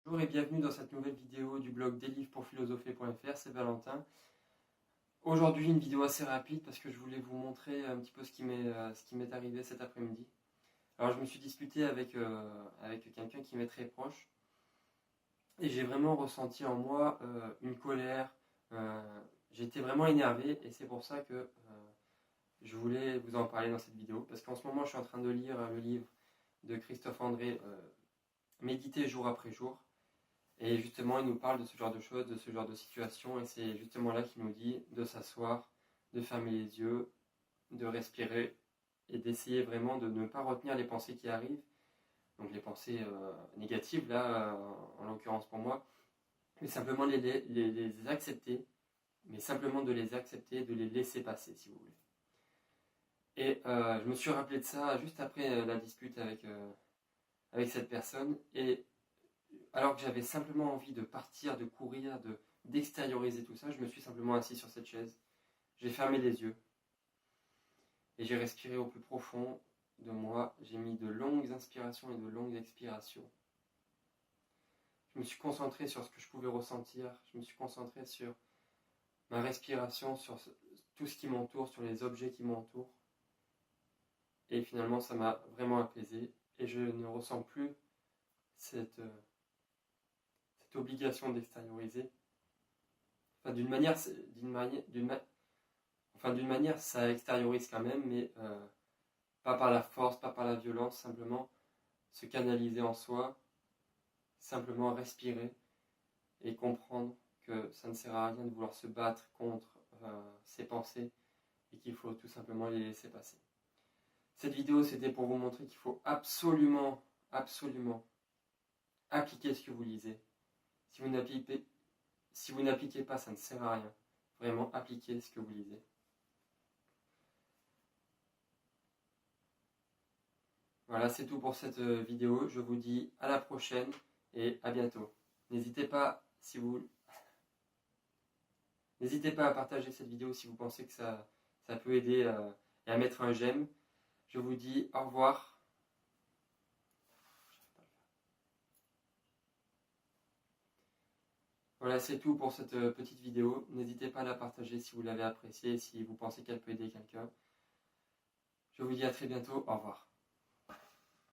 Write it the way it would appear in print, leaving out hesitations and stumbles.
Bonjour et bienvenue dans cette nouvelle vidéo du blog deslivrespourphilosopher.fr, c'est Valentin. Aujourd'hui une vidéo assez rapide parce que je voulais vous montrer un petit peu ce qui m'est arrivé cet après-midi. Alors je me suis disputé avec quelqu'un qui m'est très proche et j'ai vraiment ressenti en moi une colère, j'étais vraiment énervé et c'est pour ça que je voulais vous en parler dans cette vidéo parce qu'en ce moment je suis en train de lire le livre de Christophe André, Méditer jour après jour. Et justement, il nous parle de ce genre de choses, de ce genre de situation, et c'est justement là qu'il nous dit de s'asseoir, de fermer les yeux, de respirer, et d'essayer vraiment de ne pas retenir les pensées qui arrivent, donc les pensées négatives, là, en l'occurrence pour moi, mais simplement les accepter, mais simplement de les accepter, de les laisser passer, si vous voulez. Et je me suis rappelé de ça juste après la dispute avec cette personne, et alors que j'avais simplement envie de partir, de courir, d'extérioriser tout ça, je me suis simplement assis sur cette chaise, j'ai fermé les yeux et j'ai respiré au plus profond de moi, j'ai mis de longues inspirations et de longues expirations. Je me suis concentré sur ce que je pouvais ressentir, je me suis concentré sur ma respiration, sur tout ce qui m'entoure, sur les objets qui m'entourent. Et finalement, ça m'a vraiment apaisé et je ne ressens plus cette obligation d'extérioriser. Enfin, d'une manière, ça extériorise quand même, mais pas par la force, pas par la violence, simplement se canaliser en soi, simplement respirer et comprendre que ça ne sert à rien de vouloir se battre contre ses pensées et qu'il faut tout simplement les laisser passer. Cette vidéo, c'était pour vous montrer qu'il faut absolument appliquer ce que vous lisez. Si vous n'appliquez pas, ça ne sert à rien. Vraiment, appliquez ce que vous lisez. Voilà, c'est tout pour cette vidéo. Je vous dis à la prochaine et à bientôt. N'hésitez pas à partager cette vidéo si vous pensez que ça peut aider et à mettre un j'aime. Je vous dis au revoir. Voilà, c'est tout pour cette petite vidéo. N'hésitez pas à la partager si vous l'avez appréciée, si vous pensez qu'elle peut aider quelqu'un. Je vous dis à très bientôt. Au revoir.